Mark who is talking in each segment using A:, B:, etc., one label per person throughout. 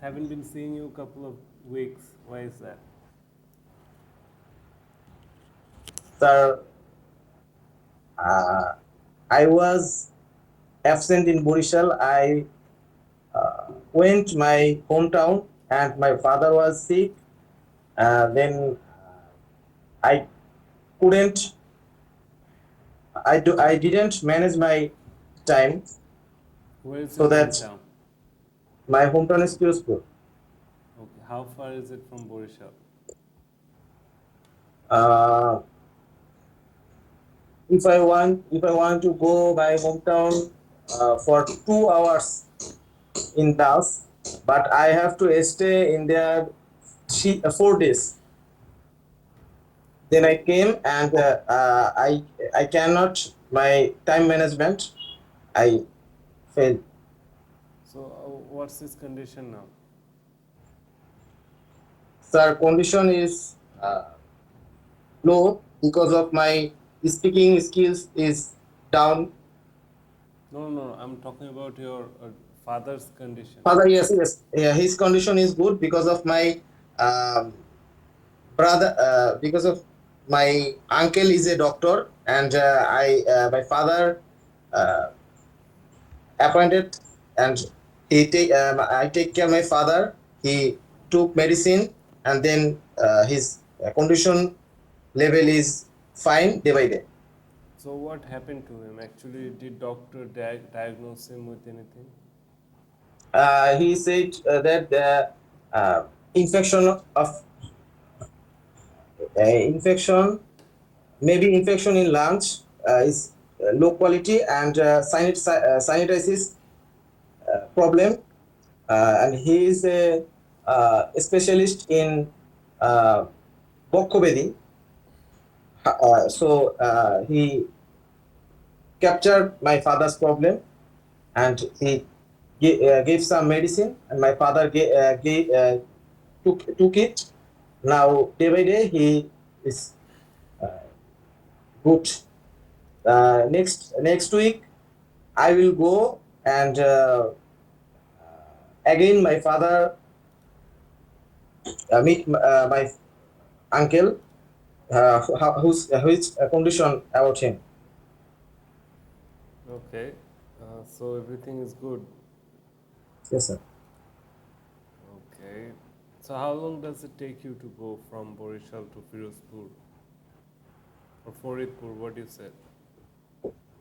A: Haven't been seeing you a couple of weeks. Why is that?
B: Sir, uh, I was absent in Borishal. I went my hometown and my father was sick. Then I couldn't, I didn't manage my time
A: Where is
B: so
A: your
B: that
A: hometown?
B: my hometown is Firozpur.
A: Okay, how far is it from Borishal?
B: Uh, if I want to go my hometown for 2 hours in bus, but I have to stay in there 4 days. Then I came and I cannot my time management. I failed.
A: So, what's his condition now?
B: Sir, condition is low because of my speaking skills is down.
A: No, no, no. I'm talking about your father's condition.
B: Father, yes, yes, yeah, his condition is good because of my um, brother, because of my uncle is a doctor, and I my father uh, appointed, and I take care of my father. He took medicine, and then his condition level is fine day by day.
A: So, what happened to him? Actually, did doctor diagnose him with anything?
B: He said that the infection of infection, maybe infection in lungs is low quality, and sanititis problem, and he is a specialist in uh, Bokkobedi. So he captured my father's problem, and he gave some medicine, and my father took it. Now day by day he is uh, good. Next week I will go, and again my father meet my uncle, whose condition about him.
A: Okay, so everything is good.
B: Yes, sir.
A: Okay, so how long does it take you to go from Borishal to Firozpur or Faridpur? What you said?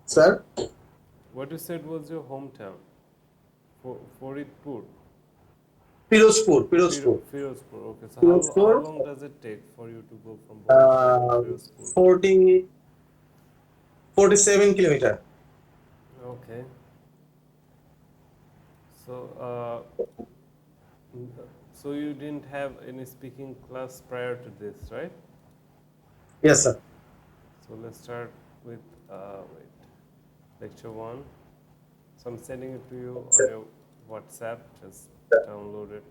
B: Sir,
A: What you said was your hometown, Faridpur,
B: Pirozpur,
A: Firozpur. Okay, so how
B: Pirozpur,
A: long does it take for you to go from Borishal to Firozpur?
B: 40, 47 kilometer.
A: Okay, so so you didn't have any speaking class prior to this, right?
B: Yes, sir.
A: So let's start with wait, lecture one. So I'm sending it to you on your WhatsApp. Just download it.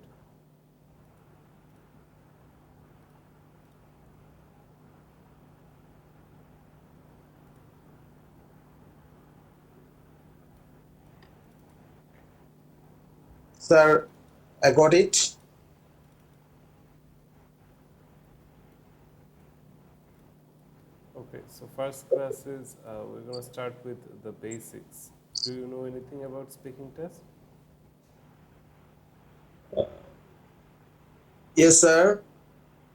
B: Sir, I got it.
A: Okay, so first class is we're gonna start with the basics. Do you know anything about speaking test?
B: Yes, sir.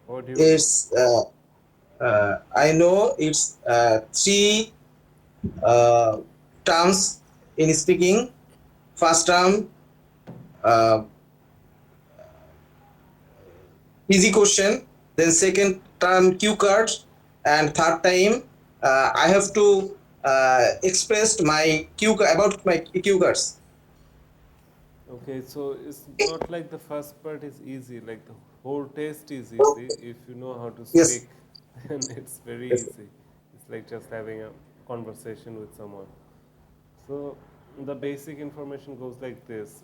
A: What do you know?
B: It's I know it's three uh, terms in speaking. First term, uh, easy question. Then second term, cue card, and third time, I have to express my about my cue cards.
A: Okay, so it's not like the first part is easy. Like the whole test is easy if you know how to
B: Yes.
A: speak. Then it's very
B: Yes.
A: easy. It's like just having a conversation with someone. So the basic information goes like this.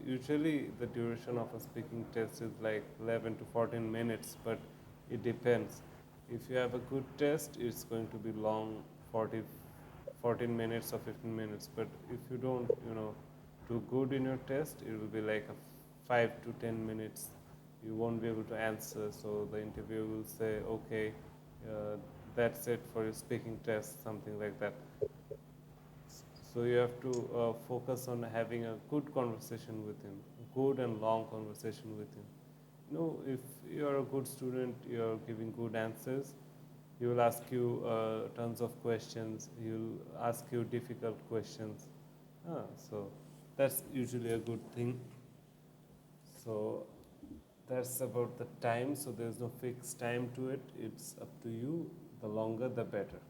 A: Usually the duration of a speaking test is like 11 to 14 minutes, but it depends. If you have a good test, it's going to be long, 40, 14 minutes or 15 minutes. But if you don't, do good in your test, it will be like a 5 to 10 minutes you won't be able to answer, so the interviewer will say, okay, uh, that's it for your speaking test, something like that. So you have to focus on having a good conversation with him, good and long conversation with him. If you're a good student, you're giving good answers, he will ask you tons of questions, he'll ask you difficult questions. So that's usually a good thing. So that's about the time. So there's no fixed time to it. It's up to you. The longer, the better.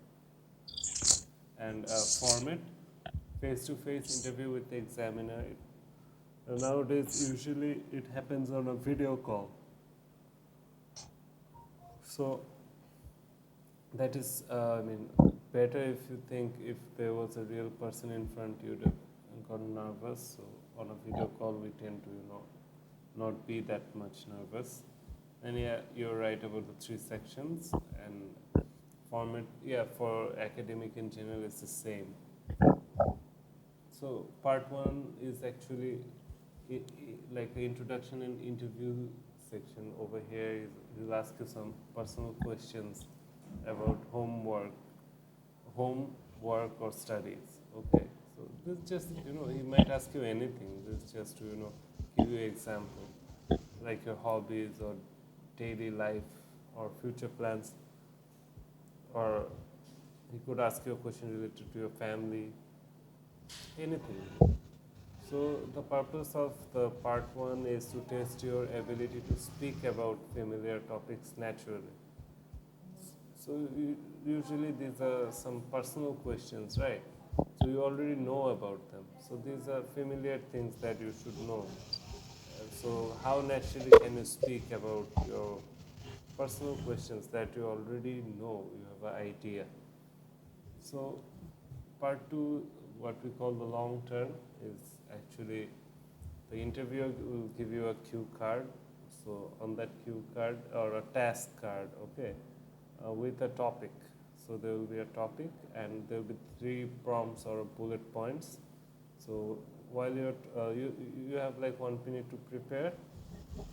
A: And format, face-to-face interview with the examiner. Nowadays, usually it happens on a video call. So that is, better if you think if there was a real person in front, you'd have gotten nervous. So on a video call, we tend to, not be that much nervous. And yeah, you're right about the 3 sections, and format, yeah, for academic in general is the same. So part one is actually like the introduction and interview section. Over here is he'll ask you some personal questions about homework or studies. Okay, so this just he might ask you anything. This just to give you example like your hobbies or daily life or future plans, or he could ask you a question related to your family, anything. So the purpose of the part one is to test your ability to speak about familiar topics naturally. So usually these are some personal questions, right? So you already know about them. So these are familiar things that you should know. So how naturally can you speak about your personal questions that you already know, you have an idea. So part two, what we call the long term, is actually the interviewer will give you a cue card. So on that cue card or a task card, okay, with a topic. So there will be a topic and there will be 3 prompts or bullet points. So while you have like 1 minute to prepare.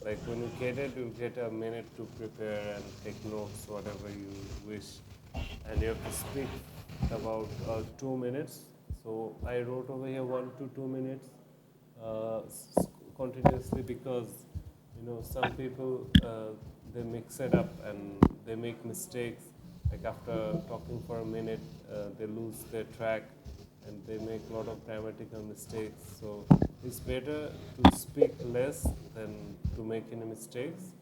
A: Like when you get it, you'll get a minute to prepare and take notes, whatever you wish, and you have to speak about 2 minutes. So I wrote over here 1 to 2 minutes uh, continuously, because some people they mix it up and they make mistakes. Like after talking for a minute, they lose their track and they make a lot of grammatical mistakes. So it's better to speak less than to make any mistakes.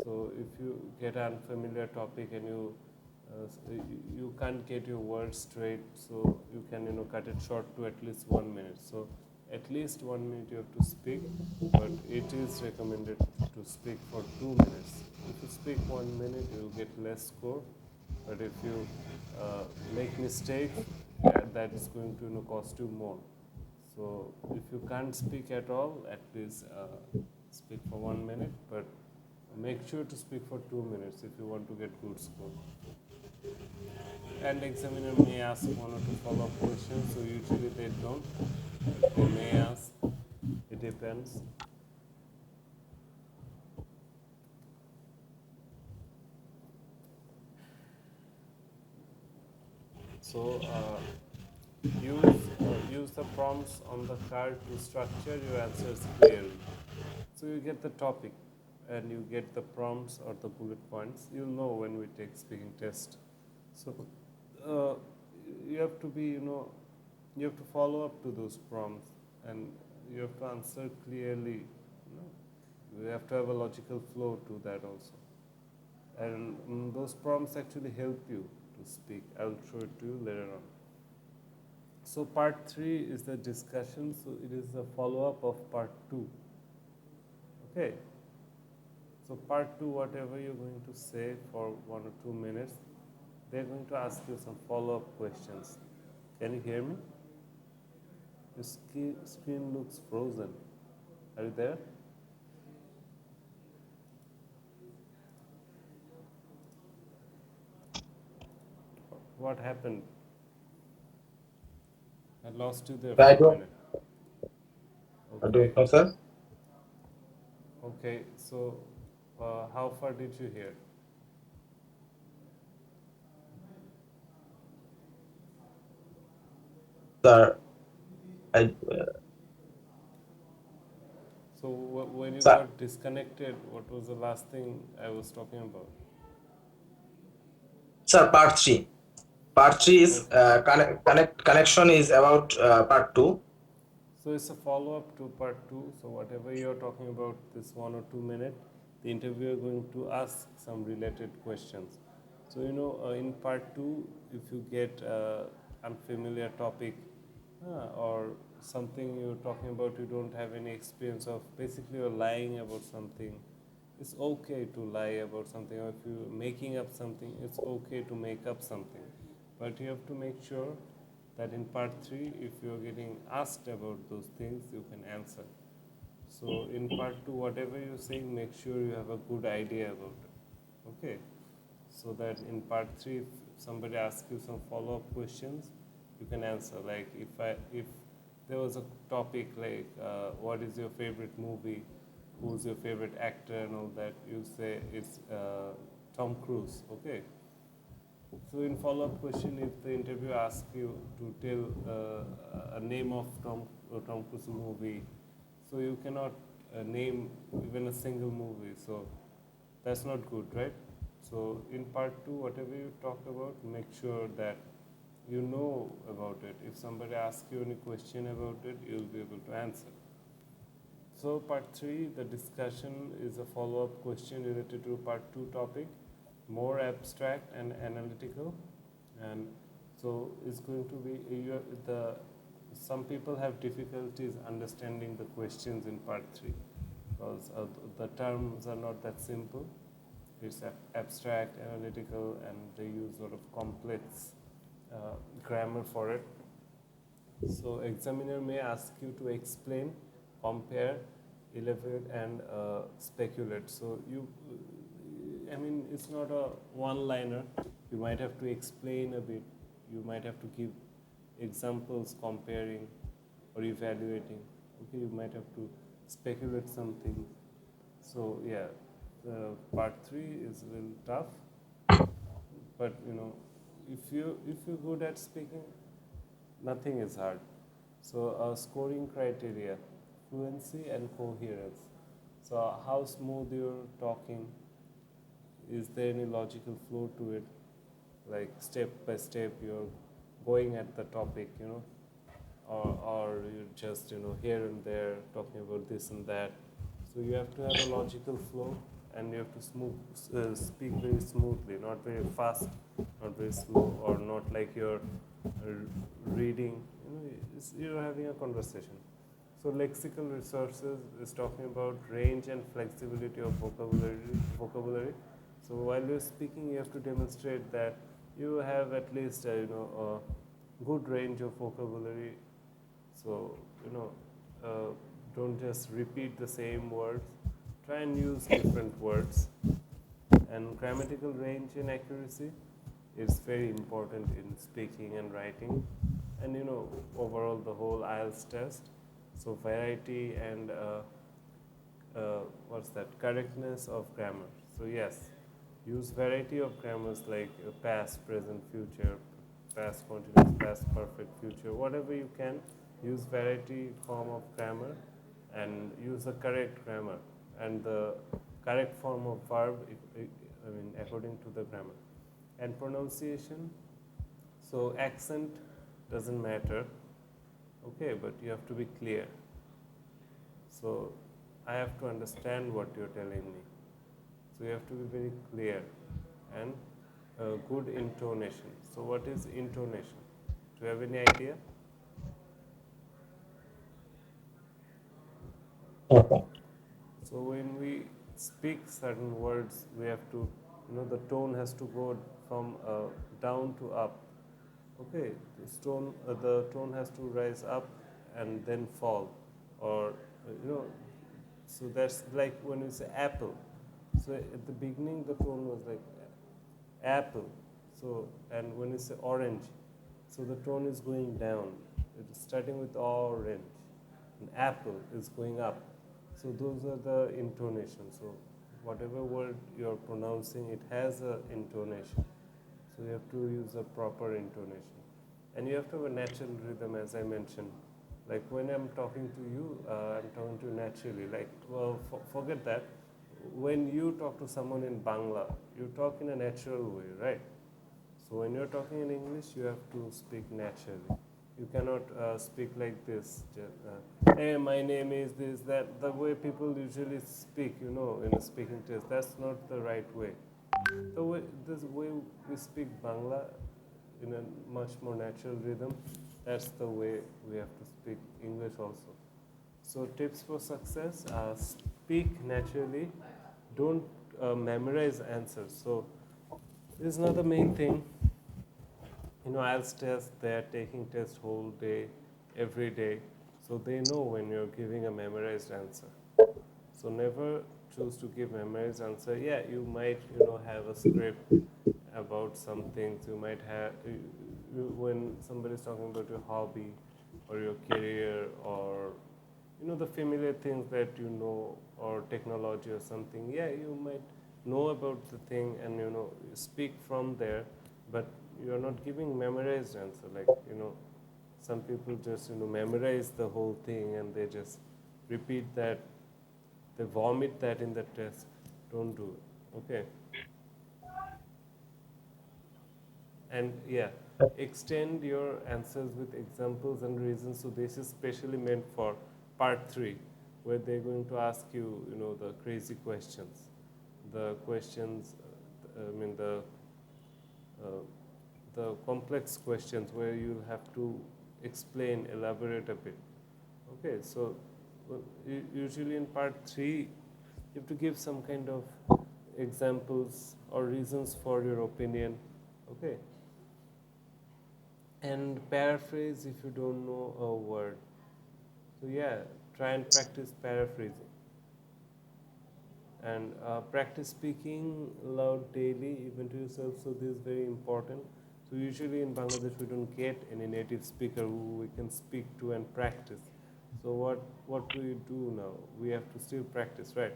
A: So if you get an unfamiliar topic and you can't get your words straight, so you can cut it short to at least 1 minute. So at least 1 minute you have to speak, but it is recommended to speak for 2 minutes. If you speak 1 minute, you'll get less score. But if you make mistakes, that is going to cost you more. So if you can't speak at all, at least speak for 1 minute, but make sure to speak for 2 minutes if you want to get good score. And examiner may ask 1 or 2 follow-up questions, so usually they don't, but they may ask. It depends. So use the prompts on the card to structure your answers clearly. So you get the topic and you get the prompts or the bullet points. You'll know when we take speaking test. So uh, you have to be, you have to follow up to those prompts, and you have to answer clearly. You have to have a logical flow to that also. And those prompts actually help you to speak. I'll show it to you later on. So part 3 is the discussion. So it is a follow-up of part 2. Okay. So part 2, whatever you're going to say for 1 or 2 minutes, they're going to ask you some follow-up questions. Can you hear me? Your screen looks frozen. Are you there? What happened? I lost you there
B: I
A: for a
B: don't,
A: minute.
B: I
A: Okay.
B: don't know, sir.
A: Okay, so how far did you hear?
B: Sir, I,
A: So when you
B: sir,
A: got disconnected, what was the last thing I was talking about?
B: sir, part three. Part three is
A: Okay.
B: connection is about part two.
A: So it's a follow-up to part two. So whatever you're talking about, this 1 or 2 minute, the interviewer going to ask some related questions. So in part two, if you get unfamiliar topic or something you're talking about, you don't have any experience of. Basically, you're lying about something. It's okay to lie about something, or if you're making up something, it's okay to make up something. But you have to make sure that in part 3, if you're getting asked about those things, you can answer. So in part 2, whatever you're saying, make sure you have a good idea about it. Okay? So that in part 3, if somebody asks you some follow-up questions, you can answer. Like if there was a topic like what is your favorite movie, who's your favorite actor and all that, you say it's Tom Cruise. Okay? So in follow-up question, if the interviewer asks you to tell a name of Tom Cruise movie, so you cannot name even a single movie. So that's not good, right? So in part 2, whatever you talk about, make sure that you know about it. If somebody asks you any question about it, you'll be able to answer. So part 3, the discussion is a follow-up question related to part 2 topic, more abstract and analytical. And so it's going to be the some people have difficulties understanding the questions in part 3 because the terms are not that simple. It's abstract, analytical, and they use a lot of complex grammar for it. So examiner may ask you to explain, compare, elaborate, and speculate. So I mean, it's not a one-liner. You might have to explain a bit. You might have to give examples comparing or evaluating. Okay, you might have to speculate something. So yeah, the part 3 is a little tough, but if you're good at speaking, nothing is hard. So, scoring criteria, fluency and coherence. So, how smooth you're talking? Is there any logical flow to it? Like step by step, you're going at the topic, or you're just here and there talking about this and that. So you have to have a logical flow, and you have to speak very smoothly, not very fast, not very slow, or not like you're reading. You're having a conversation. So lexical resources is talking about range and flexibility of vocabulary. So while you're speaking, you have to demonstrate that you have at least a good range of vocabulary. So don't just repeat the same words. Try and use different words. And grammatical range and accuracy is very important in speaking and writing. And overall the whole IELTS test. So variety and what's that? Correctness of grammar. So yes, use variety of grammars like past, present, future, past continuous, past perfect, future, whatever you can. Use variety form of grammar and use the correct grammar and the correct form of verb. I mean, according to the grammar and pronunciation. So accent doesn't matter, okay, but you have to be clear. So I have to understand what you're telling me. So you have to be very clear and good intonation. So what is intonation? Do you have any idea?
B: Okay.
A: So when we speak certain words, we have to, the tone has to go from down to up. Okay, the tone has to rise up and then fall, or so that's like when you say apple. So at the beginning, the tone was like apple. So and when you say orange, so the tone is going down. It is starting with orange, and apple is going up. So those are the intonations. So whatever word you're pronouncing, it has a intonation. So you have to use a proper intonation. And you have to have a natural rhythm, as I mentioned. Like when I'm talking to you, I'm talking to you naturally. Like, well, forget that. When you talk to someone in Bangla, you talk in a natural way, right? So when you're talking in English, you have to speak naturally. You cannot speak like this. Hey, my name is this, that. The way people usually speak, in a speaking test, that's not the right way. This way we speak Bangla in a much more natural rhythm, that's the way we have to speak English also. So tips for success: speak naturally. Don't memorize answers. So this is not the main thing. IELTS test, they're taking tests whole day, every day. So they know when you're giving a memorized answer. So never choose to give memorized answer. Yeah, you might, have a script about some things. You might have, when somebody's talking about your hobby or your career or, the familiar things that or technology or something. Yeah, you might know about the thing and, speak from there, but you're not giving memorized answer. Like, some people just, memorize the whole thing and they just repeat that, they vomit that in the test. Don't do it. Okay. And yeah, extend your answers with examples and reasons. So this is specially meant for part 3, where they're going to ask you, the crazy questions, the questions, I mean uh, the complex questions where you'll have to explain, elaborate a bit. Okay, so usually in part 3, you have to give some kind of examples or reasons for your opinion. Okay, and paraphrase if you don't know a word. So yeah, try and practice paraphrasing and practice speaking loud daily, even to yourself. So this is very important. So usually in Bangladesh we don't get any native speaker who we can speak to and practice. So what we do now, we have to still practice, right?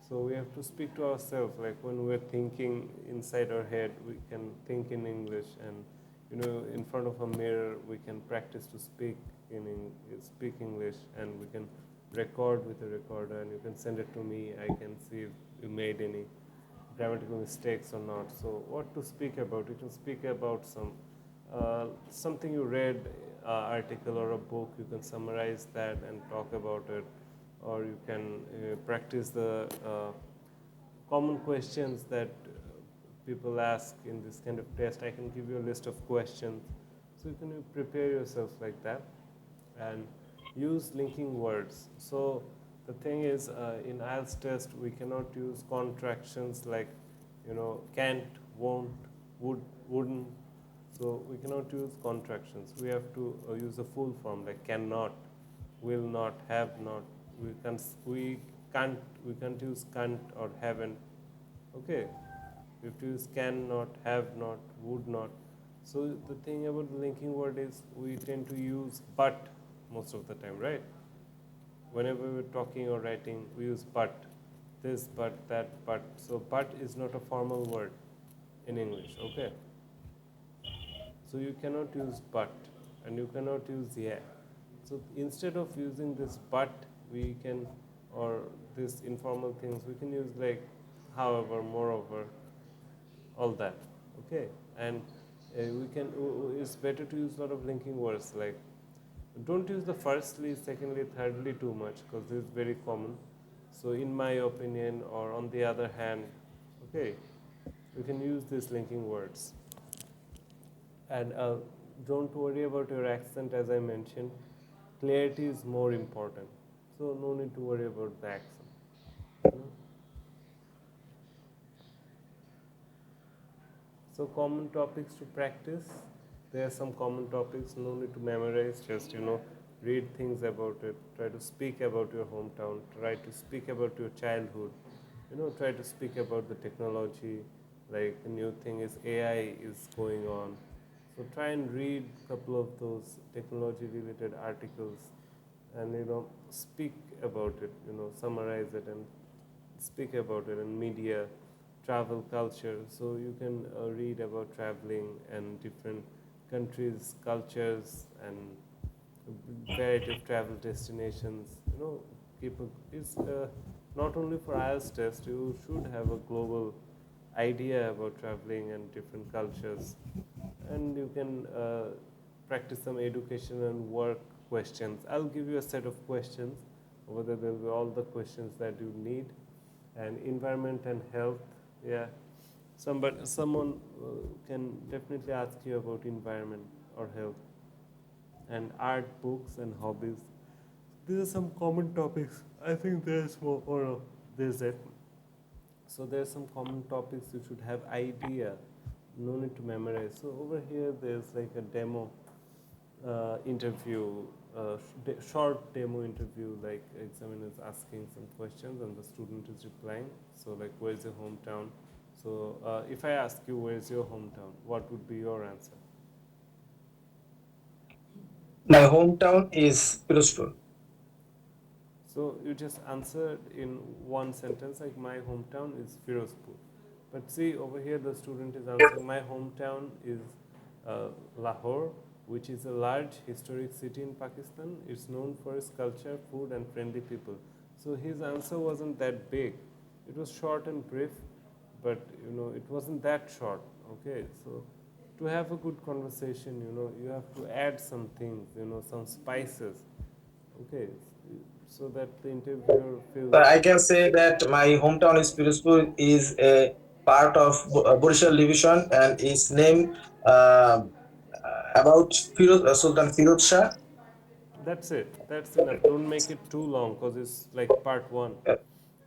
A: So we have to speak to ourselves. Like when we're thinking inside our head, we can think in English, and in front of a mirror we can practice to speak English, and we can record with a recorder, and you can send it to me. I can see if you made any grammatical mistakes or not. So what to speak about? You can speak about something you read, article or a book. You can summarize that and talk about it, or you can practice the common questions that people ask in this kind of test. I can give you a list of questions, so you can prepare yourself like that, and use linking words. So the thing is, in IELTS test, we cannot use contractions like, can't, won't, would, wouldn't. So we cannot use contractions. We have to use a full form like cannot, will not, have not. We can't use can't or haven't. Okay, we have to use can not, have not, would not. So the thing about the linking word is we tend to use but most of the time, right? Whenever we're talking or writing, we use but, this, but, that, but. So but is not a formal word in English, okay? So you cannot use but, and you cannot use yeah. So instead of using this but, we can, or this informal things, we can use like however, moreover, all that. Okay, and it's better to use a lot of linking words. Like, don't use the firstly, secondly, thirdly too much, because this is very common. So in my opinion, or on the other hand, okay, you can use these linking words. And don't worry about your accent, as I mentioned. Clarity is more important, so no need to worry about the accent. you know. So common topics to practice. There are some common topics, no need to memorize, just read things about it. Try to speak about your hometown. Try to speak about your childhood. Try to speak about the technology. Like a new thing is AI is going on. So try and read a couple of those technology related articles, and speak about it, summarize it and speak about it in media, travel culture. So you can read about traveling and different countries, cultures, and variety of travel destinations. Keep is not only for IELTS test. You should have a global idea about traveling and different cultures, and you can practice some education and work questions. I'll give you a set of questions. Over there, there will be all the questions that you need, and environment and health. Yeah, someone can definitely ask you about environment or health, and art, books, and hobbies. These are some common topics. I think there's more, or there's that. So there's some common topics you should have idea. No need to memorize. So over here, there's like a demo interview, short demo interview. Like examiner is asking some questions and the student is replying. So like, where's your hometown? So if I ask you, where's your hometown? What would be your answer?
B: My hometown is Firozpur.
A: So you just answered in one sentence, like my hometown is Firozpur. But see, over here the student is answering, my hometown is Lahore, which is a large historic city in Pakistan. It's known for its culture, food, and friendly people. So his answer wasn't that big. It was short and brief, but it wasn't that short. Okay, so to have a good conversation, you have to add some things, some spices. Okay, so that the interviewer
B: So
A: feels.
B: I can say that my hometown is Firozpur is a part of Borishal division and is named about Sultan Firoz Shah.
A: That's it. That's enough. Don't make it too long because it's like part one.
B: Uh,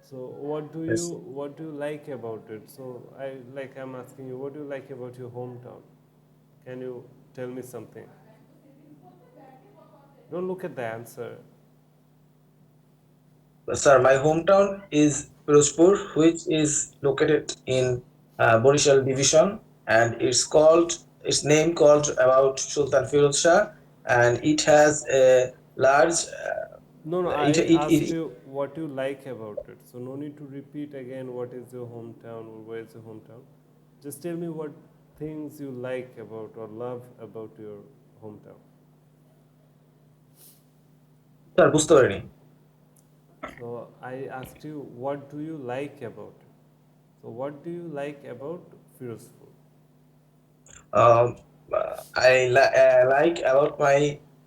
A: So what do you like about it? So I'm asking you, what do you like about your hometown? Can you tell me something? Don't look at the answer.
B: Sir, my hometown is Firozpur, which is located in Borishal division, and its name called about Sultan Firoz Shah, and it has a large.
A: No, no. I asked
B: It
A: you what you like about it. So no need to repeat again. What is your hometown or where is your hometown? Just tell me what things you like about or love about your hometown.
B: Sir বুঝতে পারিনি
A: So I asked you, what do you like about it? So what do you like about Firozpur?
B: um, like about my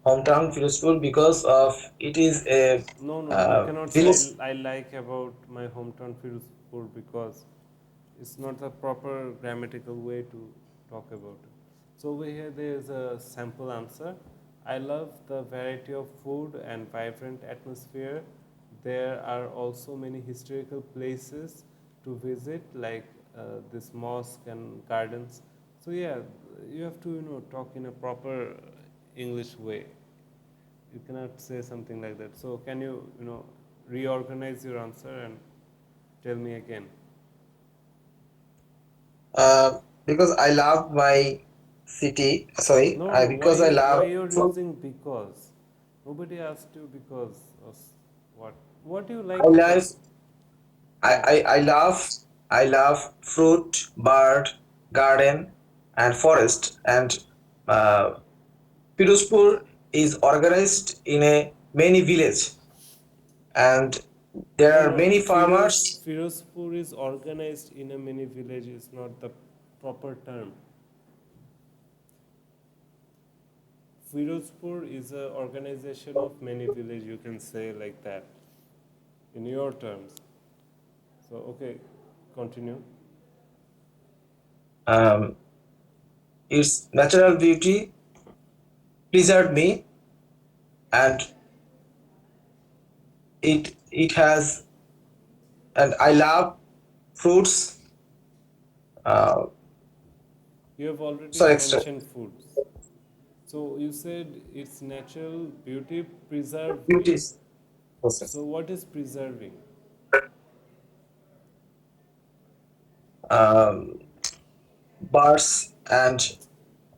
B: hometown Firozpur because of it is a
A: No, no, you cannot say
B: village.
A: I like about my hometown Firozpur because it's not the proper grammatical way to talk about it. So over here there is a sample answer. I love the variety of food and vibrant atmosphere. There are also many historical places to visit, like this mosque and gardens. So yeah, you have to talk in a proper English way. You cannot say something like that. So can you reorganize your answer and tell me again?
B: Because I love my city. Sorry,
A: No, no. Why
B: because I
A: you
B: love
A: why you're using because? Nobody asked you because of what. What do you
B: I
A: like
B: love
A: about? Yeah.
B: I love fruit, bird, garden, and forest. And uh, Firozpur is organized in a many village, and there
A: No,
B: are
A: no.
B: many farmers.
A: Firozpur is organized in a many villages, not the proper term. Firozpur is a organization of many village. You can say like that in your terms. So okay, continue.
B: Um, its natural beauty pleased me, and it has and I love fruits. Uh,
A: You have already
B: so extra
A: mentioned foods. So you said its natural beauty preserve me.
B: beauties process.
A: So what is preserving?
B: Um, birds and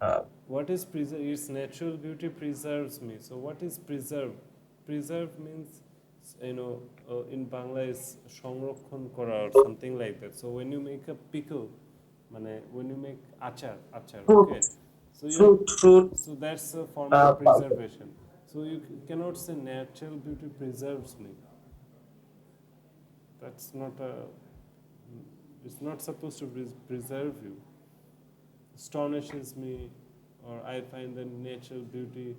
B: uh,
A: What is preserve? Its natural beauty preserves me. So what is preserve? Preserve means you know, in Bangla is সংরক্ষণ করা or something like that. So when you make a pickle, মানে when you make achar, okay,
B: Fruit,
A: so you have,
B: fruit.
A: so that's a form of
B: Uh,
A: preservation. So you cannot say natural beauty preserves me. That's not a, it's not supposed to preserve you. Astonishes me, or I find the natural beauty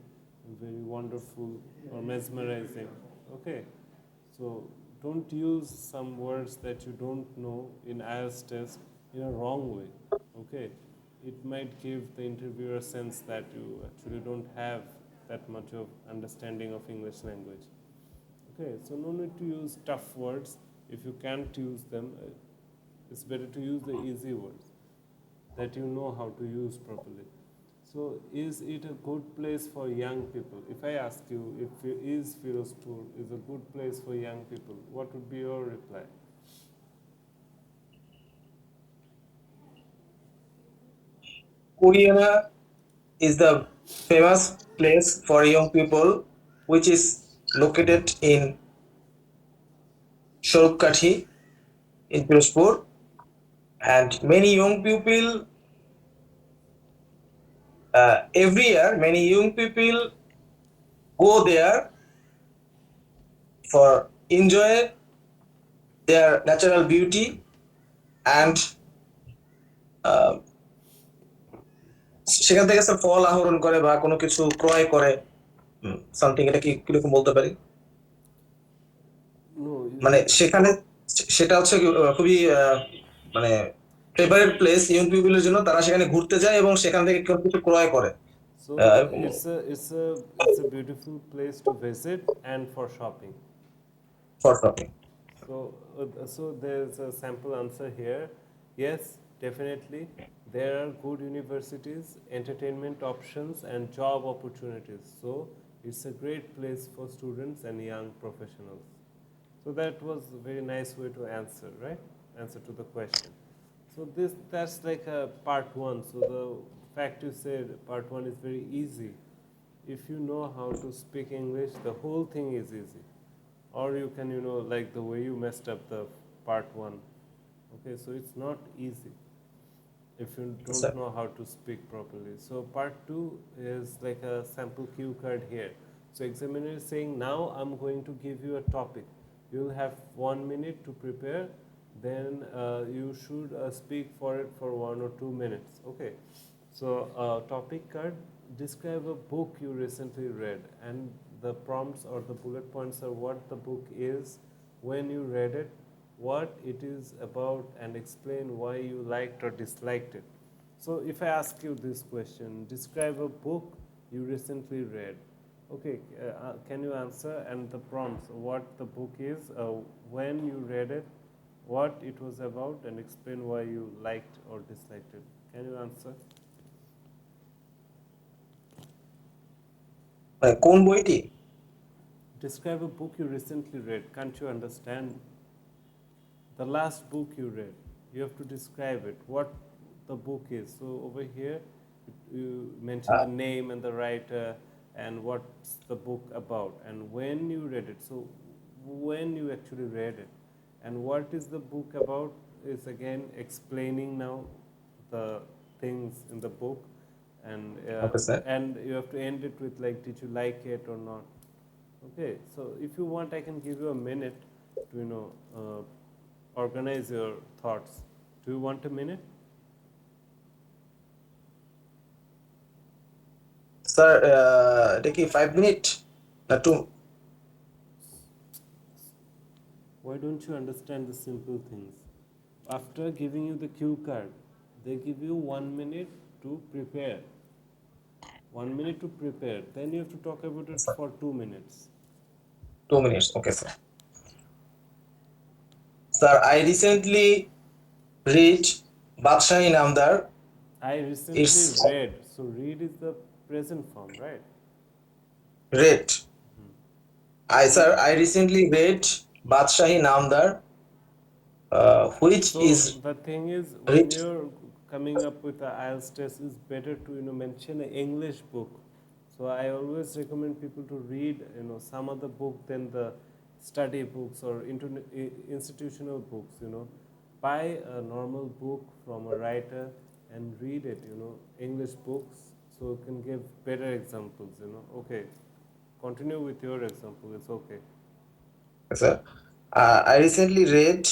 A: very wonderful or mesmerizing. Okay, so don't use some words that you don't know in IELTS test in a wrong way. Okay, it might give the interviewer a sense that you actually don't have that much of understanding of English language. Okay, so no need to use tough words. If you can't use them, it's better to use the easy words that you know how to use properly. So, is it a good place for young people? If I ask you, if is Firozpur is a good place for young people, what would be your reply?
B: Korea is the famous place for young people, which is located in Sholkathi in Firozpur, and many young people every year, many young people go there for enjoy their natural beauty and uh, সেখান থেকে sir ফল আহরণ করে বা কোনো কিছু ক্রয় করে something এটা কি কিরকম বলতে পারি
A: No,
B: মানে সেখানে সেটা হচ্ছে খুবই মানে ফেভারিট প্লেস ইয়ং পিপলের জন্য তারা সেখানে ঘুরতে যায় এবং সেখান থেকে কোনো কিছু ক্রয় করে
A: so it's a beautiful place to visit and for shopping.
B: For shopping
A: So there's a sample answer here. Yes, definitely. There are good universities, entertainment options, and job opportunities. So it's a great place for students and young professionals. So that was a very nice way to answer, right? Answer to the question. So that's like a part one. So the fact you said part one is very easy. If you know how to speak English, the whole thing is easy. Or you can, like the way you messed up the part one. Okay, so it's not easy if you don't
B: sir
A: know how to speak properly. So part two is like a sample cue card here. So examiner is saying, now I'm going to give you a topic. You'll have 1 minute to prepare. Then you should speak for it for 1 or 2 minutes. Okay. So topic card, describe a book you recently read, and the prompts or the bullet points are what the book is, when you read it, what it is about, and explain why you liked or disliked it. So if I ask you this question, describe a book you recently read. Okay, can you answer? And the prompts, what the book is, when you read it, what it was about, and explain why you liked or disliked it. Can you answer?
B: কোন বইটি
A: Describe a book you recently read. Can't you understand? The last book you read. You have to describe it. What the book is. So over here, you mention the name and the writer and what's the book about and when you read it. So when you actually read it and what is the book about is again explaining now the things in the book and
B: okay sir
A: and you have to end it with like did you like it or not. Okay, so if you want, I can give you a minute to organize your thoughts. Do you want a minute?
B: Sir এটা কি 5 minute না two
A: Why don't you understand the simple things? After giving you the cue card, they give you 1 minute to prepare. 1 minute to prepare. Then you have to talk about it for 2 minutes.
B: 2 minutes okay sir sir I recently read Badshahi Namdar
A: I
B: it's
A: recently read. So read is the present form, right?
B: Read I
A: So
B: sir I recently read Badshahi Namdar which is
A: So the thing is, when
B: read
A: you're coming up with the IELTS test, it's better to mention an English book. So I always recommend people to read some other book than the study books or institutional books, buy a normal book from a writer and read it, English books, so you can give better examples, Okay, continue with your example, it's okay.
B: sir. I recently read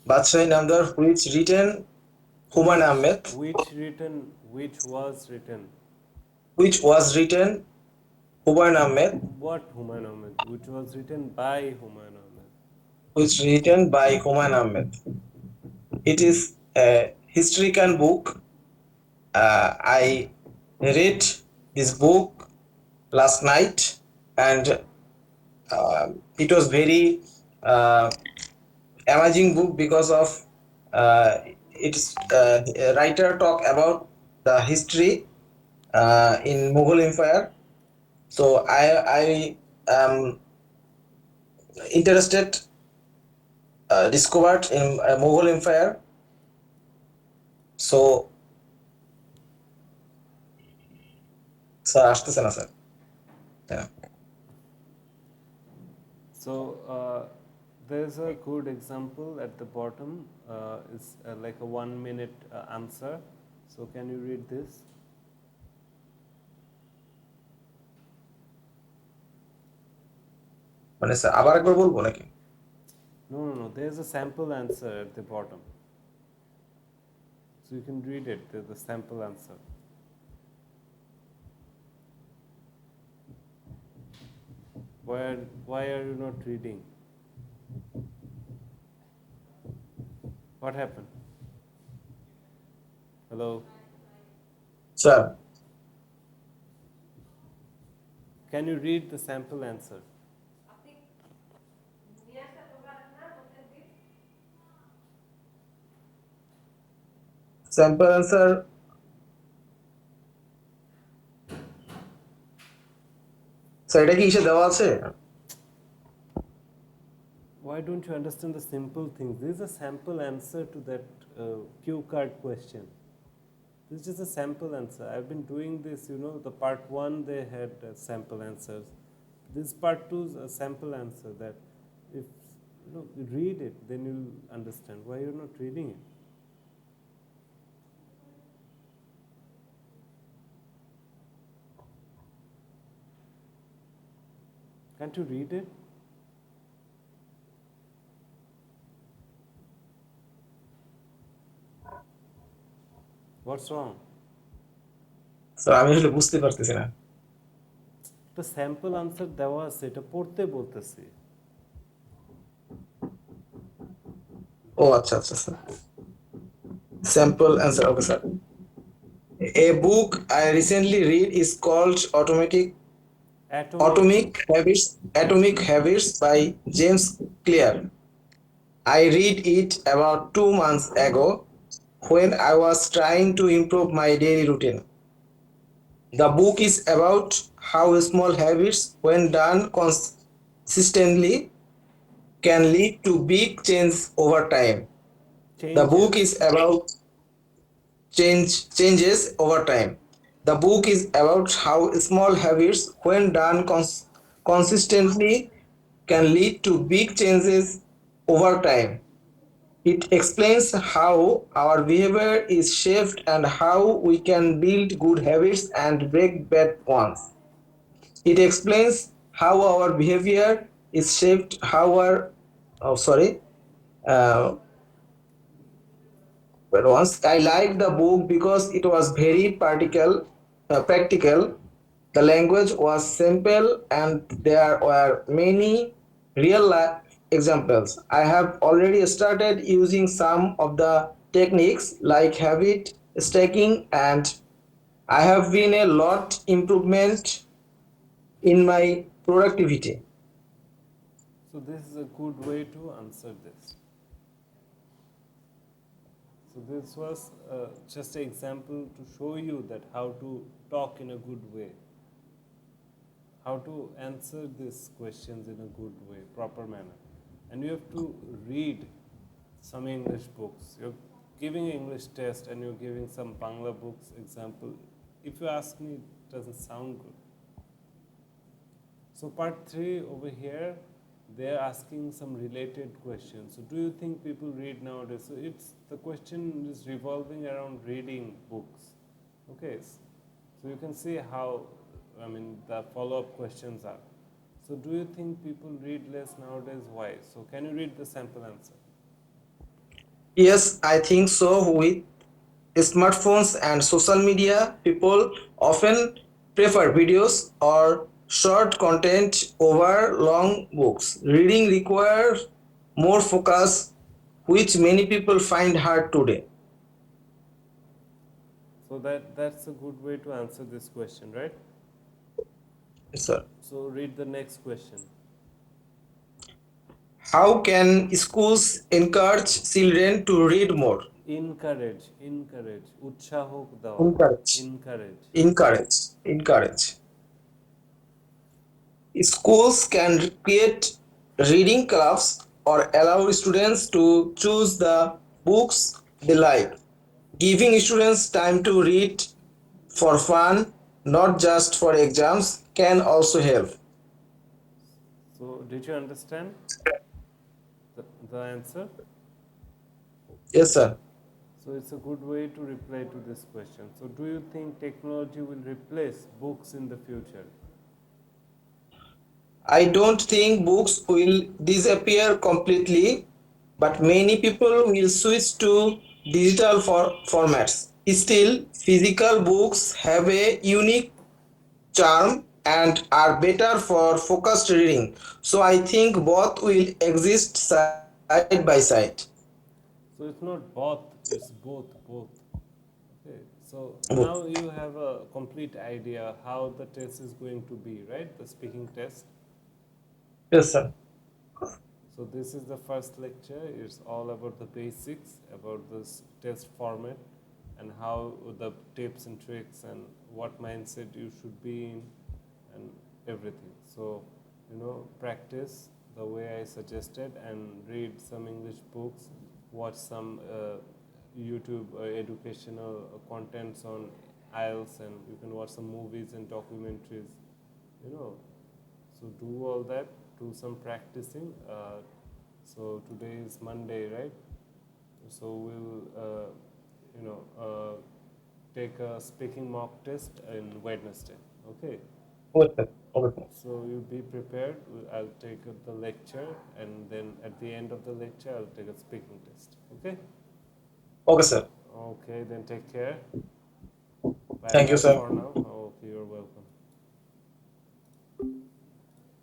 B: Badshah Namdar, which written Humayun Ahmed,
A: Which was written,
B: which was written Humayun Ahmed,
A: what Humayun Ahmed, which was written by Humayun Ahmed.
B: which written by Humayun Ahmed. It is a historical book. I read this book last night, and it was very uh, amazing book because of uh, its writer talk about the history in Mughal Empire. So I am interested, discovered in Mughal Empire. So sir আসতেছে না sir Yeah.
A: So there's a good example at the bottom. It's like a 1 minute answer. So can you read this?
B: মানে sir আবার একবার বলবো নাকি?
A: No, no, no. There's a sample answer at the bottom. So you can read it, the sample answer. Why are you not reading? What happened? Hello?
B: Sir
A: Can you read the sample answer?
B: Sample answer sir এটা কি ইসে দেওয়া আছে?
A: Why don't you understand the simple things? This is a sample answer to that cue card question. This is just a sample answer. I've been doing this, the part 1 they had sample answers. This part 2 is a sample answer that if you read it, then you'll understand why you're not reading it. Can't you read it? What's wrong?
B: Sir আমি আসলে বুঝতে পারতেছি না।
A: The sample answer দেওয়া আছে, এটা পড়তে বলতেছি।
B: ও আচ্ছা আচ্ছা sir, sample answer okay sir. A book I recently read is called
A: Atomic.
B: Atomic Habits by James Clear. I read it about 2 months ago when I was trying to improve my daily routine. The book is about how small habits, when done consistently, can lead to big change over time. The book
A: Changes.
B: is about changes over time. The book is about how small habits, when done consistently, can lead to big changes over time. It explains how our behavior is shaped and how we can build good habits and break bad ones. It explains how our behavior is shaped, how our uh, but once I liked the book because it was very practical. The language was simple, and there were many real life examples. I have already started using some of the techniques like habit stacking, and I have been a lot improvement in my productivity.
A: So this is a good way to answer this. So this was just an example to show you that how to talk in a good way, how to answer these questions in a good way, proper manner. And you have to read some English books. You're giving an English test and you're giving some Bangla books example. If you ask me, it doesn't sound good. So part 3 over here, they're asking some related questions. So, do you think people read nowadays? So, it's the question is revolving around reading books. Okay, so you can see how, I mean, the follow-up questions are. So, do you think people read less nowadays? Why? So, can you read the sample answer?
B: Yes, I think so. With smartphones and social media, people often prefer videos or short content over long books. Reading requires more focus, which many people find hard today.
A: So that's a good way to answer this question, right?
B: Yes, sir.
A: So read the next question.
B: How can schools encourage children to read more?
A: Encourage. Utshahok dawa.
B: Encourage.
A: Encourage.
B: Encourage. Schools can create reading clubs or allow students to choose the books they like. Giving students time to read for fun, not just for exams, can also help.
A: So did you understand the answer?
B: Yes, sir.
A: So it's a good way to reply to this question. So do you think technology will replace books in the future?
B: I don't think books will disappear completely, but many people will switch to digital formats. Still, physical books have a unique charm and are better for focused reading. So I think both will exist side by side.
A: So it's not both, it's both. Okay. So
B: Both.
A: now you have a complete idea how the test is going to be, right? The speaking test.
B: Yes, sir.
A: So this is the first lecture. It's all about the basics, about this test format, and how the tips and tricks and what mindset you should be in, and everything. So practice the way I suggested and read some English books, watch some YouTube educational contents on IELTS, and you can watch some movies and documentaries. You know, so do all that, do some practicing. So today is Monday, right? So we'll, take a speaking mock test in Wednesday. Okay.
B: Okay, sir. Okay.
A: So you be prepared. I'll take the lecture, and then at the end of the lecture, I'll take a speaking test. Okay.
B: Okay, sir.
A: Okay. Then take care. Bye
B: Thank you,
A: bye
B: sir.
A: for now. Okay, you're welcome.